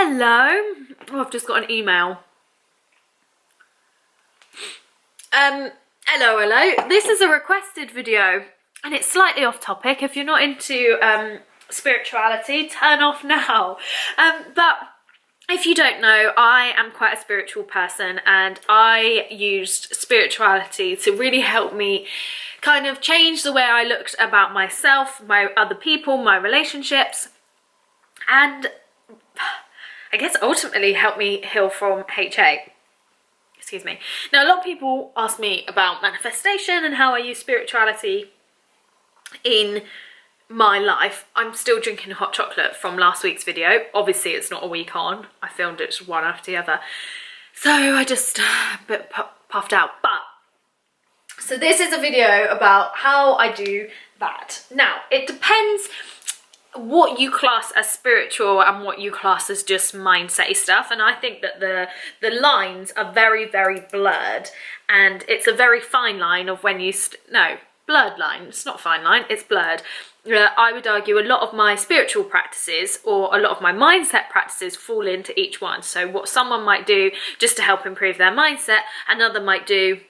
Hello. Oh, I've just got an email. Hello. This is a requested video and it's slightly off topic. If you're not into spirituality, turn off now. But if you don't know, I am quite a spiritual person and I used spirituality to really help me kind of change the way I looked about myself, my other people, my relationships, and I guess ultimately help me heal from HA. Excuse me. Now, a lot of people ask me about manifestation and how I use spirituality in my life. I'm still drinking hot chocolate from last week's video. Obviously, it's not a week on. I filmed it one after the other. So I just a bit puffed out. But, so this is a video about how I do that. Now, it depends what you class as spiritual and what you class as just mindset stuff, and I think that the lines are very, very blurred, and it's a very fine line of when you blurred line. It's not fine line, it's blurred. I would argue a lot of my spiritual practices or a lot of my mindset practices fall into each one. So what someone might do just to help improve their mindset, another might do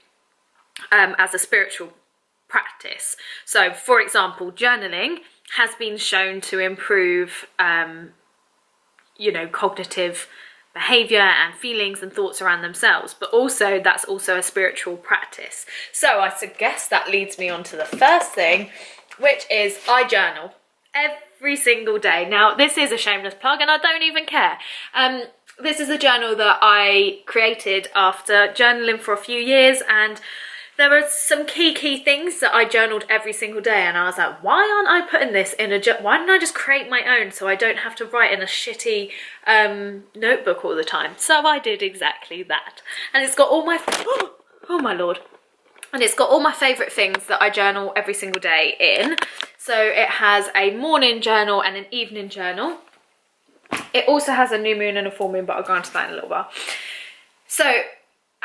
as a spiritual practice. So for example, journaling has been shown to improve cognitive behavior and feelings and thoughts around themselves, but also that's also a spiritual practice. So I guess that leads me on to the first thing, which is I journal every single day. Now, this is a shameless plug and I don't even care. This is a journal that I created after journaling for a few years, and there were some key things that I journaled every single day, and I was like, why aren't I putting this in why don't I just create my own so I don't have to write in a shitty notebook all the time? So I did exactly that, and it's got all my oh my lord, and it's got all my favourite things that I journal every single day in. So it has a morning journal and an evening journal. It also has a new moon and a full moon, but I'll go into that in a little while.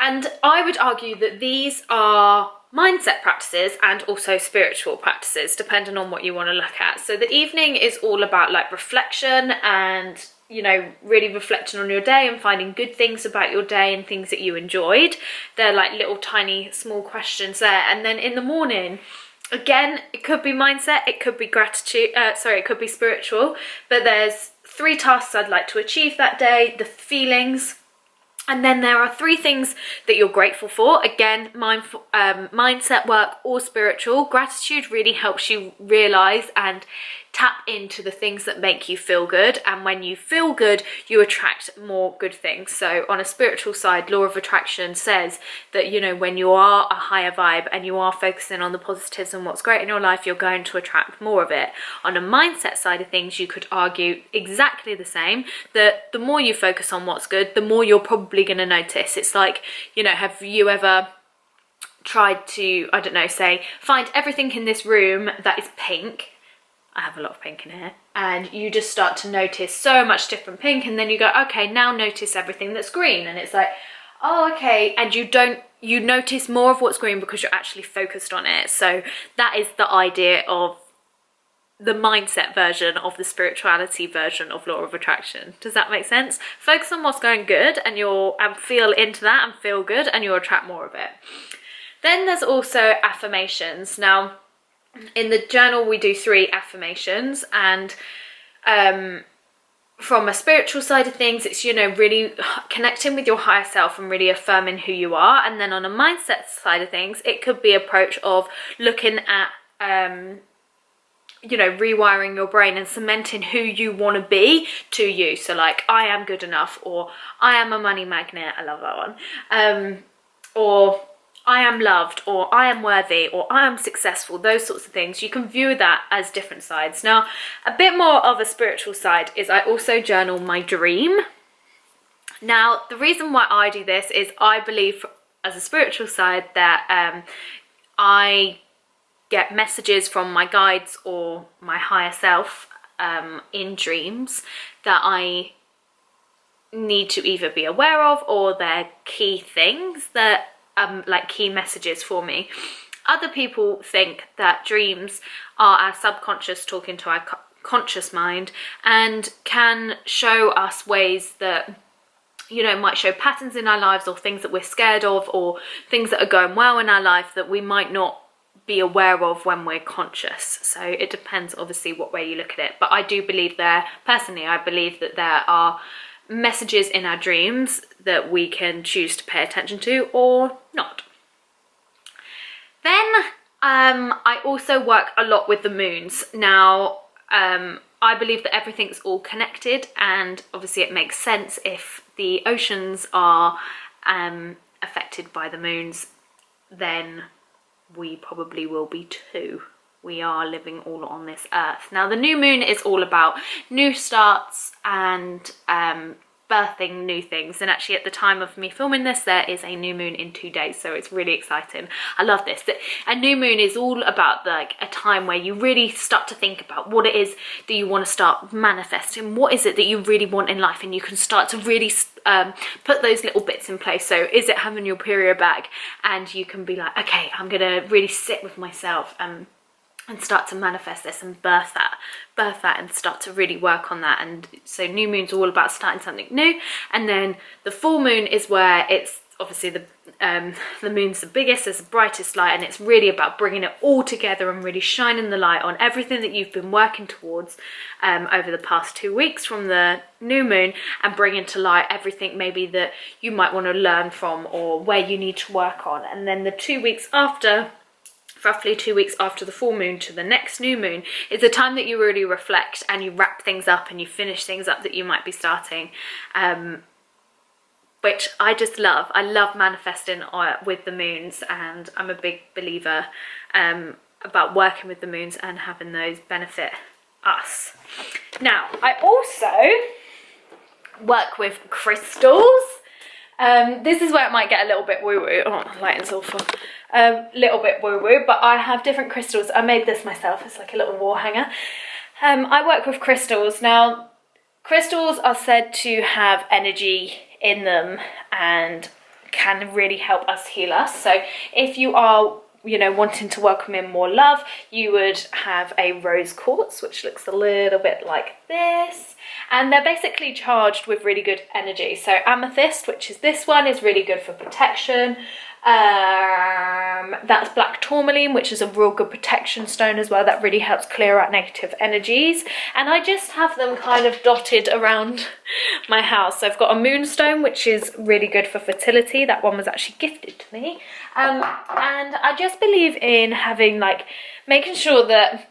And I would argue that these are mindset practices and also spiritual practices, depending on what you want to look at. So the evening is all about like reflection and, really reflecting on your day and finding good things about your day and things that you enjoyed. They're like little tiny small questions there. And then in the morning, again, it could be mindset, it could be gratitude, it could be spiritual, but there's 3 tasks I'd like to achieve that day, the feelings. And then there are 3 things that you're grateful for. Again, mindset work or spiritual. Gratitude really helps you realize and tap into the things that make you feel good. And when you feel good, you attract more good things. So on a spiritual side, law of attraction says that, when you are a higher vibe and you are focusing on the positives and what's great in your life, you're going to attract more of it. On a mindset side of things, you could argue exactly the same, that the more you focus on what's good, the more you're probably going to notice. It's like, have you ever tried to, I don't know, say, find everything in this room that is pink? I have a lot of pink in here, and you just start to notice so much different pink, and then you go, okay, now notice everything that's green, and it's like, oh, okay, and you notice more of what's green because you're actually focused on it. So that is the idea of the mindset version of the spirituality version of law of attraction. Does that make sense? Focus on what's going good and feel into that and feel good, and you'll attract more of it. Then there's also affirmations. Now, in the journal we do 3 affirmations, and from a spiritual side of things, it's really connecting with your higher self and really affirming who you are. And then on a mindset side of things, it could be approach of looking at rewiring your brain and cementing who you want to be to you. So like, I am good enough, or I am a money magnet, I love that one, or I am loved, or I am worthy, or I am successful, those sorts of things. You can view that as different sides. Now, a bit more of a spiritual side is I also journal my dream. Now, the reason why I do this is I believe as a spiritual side that I get messages from my guides or my higher self in dreams that I need to either be aware of, or they're key things that like key messages for me. Other people think that dreams are our subconscious talking to our conscious mind, and can show us ways that, you know, might show patterns in our lives, or things that we're scared of, or things that are going well in our life that we might not be aware of when we're conscious. So it depends obviously what way you look at it, but I do believe personally I believe that there are messages in our dreams that we can choose to pay attention to or not. Then I also work a lot with the moons. Now I believe that everything's all connected, and obviously it makes sense if the oceans are affected by the moons, then we probably will be too. We are living all on this earth. Now the new moon is all about new starts and birthing new things, and actually at the time of me filming this there is a new moon in 2 days, so it's really exciting. I love this. A new moon is all about like a time where you really start to think about what it is that you want to start manifesting, what is it that you really want in life, and you can start to really put those little bits in place. So is it having your period back, and you can be like, okay, I'm gonna really sit with myself and start to manifest this and birth that and start to really work on that. And so new moon's all about starting something new, and then the full moon is where it's obviously the moon's the biggest, it's the brightest light, and it's really about bringing it all together and really shining the light on everything that you've been working towards over the past 2 weeks from the new moon, and bringing to light everything maybe that you might want to learn from or where you need to work on. And then the 2 weeks after, roughly 2 weeks after the full moon to the next new moon, is the time that you really reflect and you wrap things up and you finish things up that you might be starting, which I just love. I love manifesting with the moons, and I'm a big believer about working with the moons and having those benefit us. Now I also work with crystals. This is where it might get a little bit woo-woo. Oh, lighting's awful. Little bit woo-woo, but I have different crystals. I made this myself. It's like a little wall hanger. I work with crystals. Now, crystals are said to have energy in them and can really help us heal us. So if you are, you know, wanting to welcome in more love, you would have a rose quartz, which looks a little bit like this, and they're basically charged with really good energy. So amethyst, which is this one, is really good for protection. That's black tourmaline, which is a real good protection stone as well, that really helps clear out negative energies. And I just have them kind of dotted around my house. So I've got a moonstone, which is really good for fertility. That one was actually gifted to me, and I just believe in having, like, making sure that,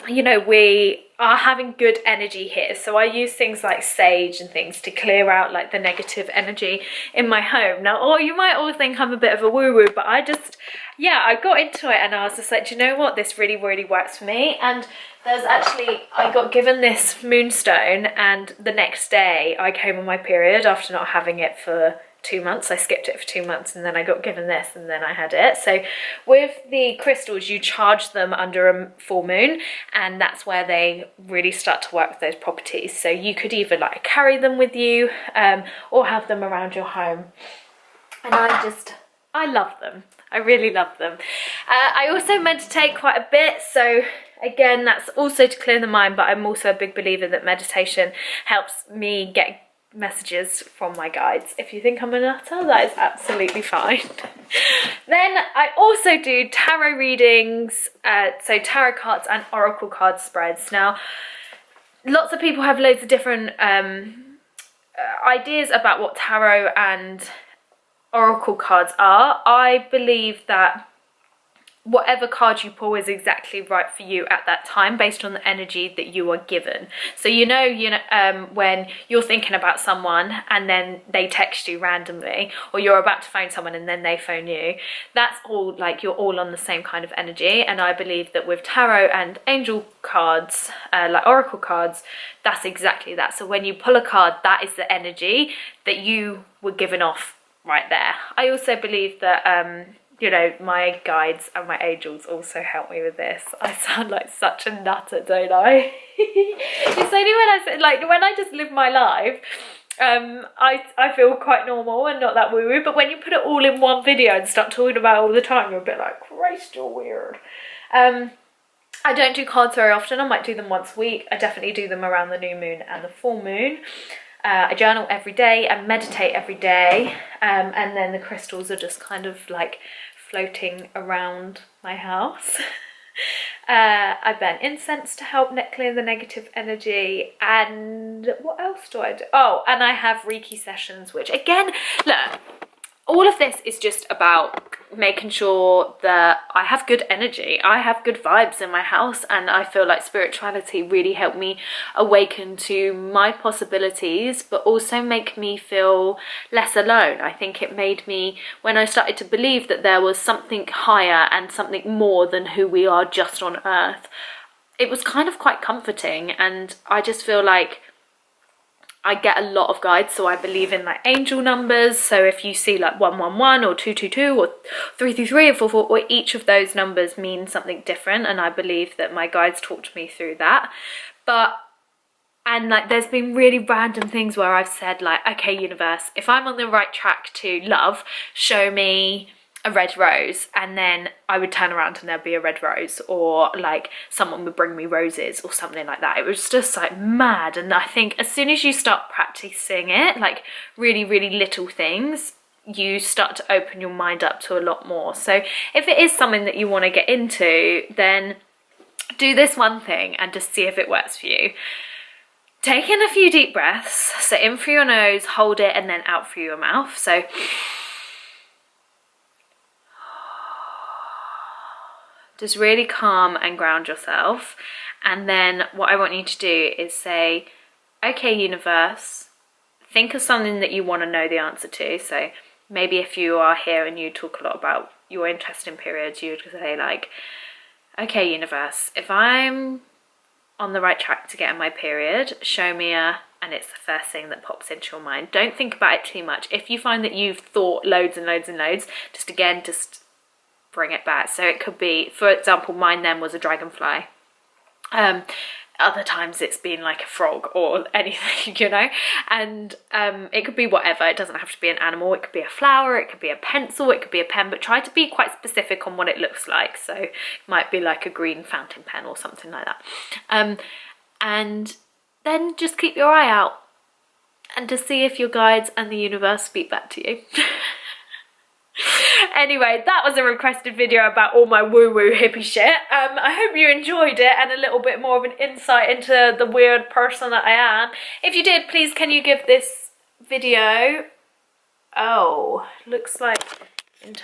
you know, we are having good energy here. So I use things like sage and things to clear out like the negative energy in my home. Now, or you might all think I'm a bit of a woo-woo, but I just, yeah, I got into it and I was just like, do you know what, this really, really works for me. And there's actually, I got given this moonstone, and the next day I came on my period after not having it for 2 months. I skipped it for 2 months, and then I got given this, and then I had it. So with the crystals, you charge them under a full moon, and that's where they really start to work with those properties. So you could either like carry them with you or have them around your home. And I love them. I really love them. I also meditate quite a bit, so again, that's also to clear the mind, but I'm also a big believer that meditation helps me get messages from my guides. If you think I'm a nutter, that is absolutely fine. Then I also do tarot readings, so tarot cards and oracle card spreads. Now, lots of people have loads of different ideas about what tarot and oracle cards are. I believe that whatever card you pull is exactly right for you at that time, based on the energy that you are given. So you know when you're thinking about someone and then they text you randomly, or you're about to phone someone and then they phone you, that's all like you're all on the same kind of energy. And I believe that with tarot and angel cards, like oracle cards, that's exactly that. So when you pull a card, that is the energy that you were given off right there. I also believe that you know, my guides and my angels also help me with this. I sound like such a nutter, don't I? It's only when I say, like, when I just live my life, I feel quite normal and not that woo-woo. But when you put it all in one video and start talking about it all the time, you're a bit like, Christ, you're weird. I don't do cards very often. I might do them once a week. I definitely do them around the new moon and the full moon. I journal every day and meditate every day, and then the crystals are just kind of like floating around my house. I burn incense to help clear the negative energy, and what else do I do? Oh, and I have Reiki sessions, which again, look, all of this is just about making sure that I have good energy, I have good vibes in my house, and I feel like spirituality really helped me awaken to my possibilities, but also make me feel less alone. I think it made me, when I started to believe that there was something higher and something more than who we are just on earth, it was kind of quite comforting. And I just feel like I get a lot of guides, so I believe in like angel numbers. So if you see like 111 or 222 or 333 or 444, or each of those numbers mean something different, and I believe that my guides talked me through that. And like there's been really random things where I've said like, okay universe, if I'm on the right track to love, show me a red rose, and then I would turn around and there'd be a red rose, or like someone would bring me roses or something like that. It was just like mad. And I think as soon as you start practicing it, like really, really little things, you start to open your mind up to a lot more. So if it is something that you want to get into, then do this one thing and just see if it works for you. Take in a few deep breaths. So in through your nose, hold it, and then out through your mouth. So just really calm and ground yourself. And then what I want you to do is say, okay universe, think of something that you want to know the answer to. So maybe if you are here and you talk a lot about your interest in periods, you would say like, okay universe, if I'm on the right track to getting my period, show me and it's the first thing that pops into your mind. Don't think about it too much. If you find that you've thought loads and loads and loads, just bring it back. So it could be, for example, mine then was a dragonfly. Other times it's been like a frog or anything, you know, and it could be whatever. It doesn't have to be an animal. It could be a flower, it could be a pencil, it could be a pen, but try to be quite specific on what it looks like. So it might be like a green fountain pen or something like that. And then just keep your eye out and to see if your guides and the universe speak back to you. Anyway, that was a requested video about all my woo-woo hippie shit. I hope you enjoyed it and a little bit more of an insight into the weird person that I am. If you did, please can you give this video... Oh, looks like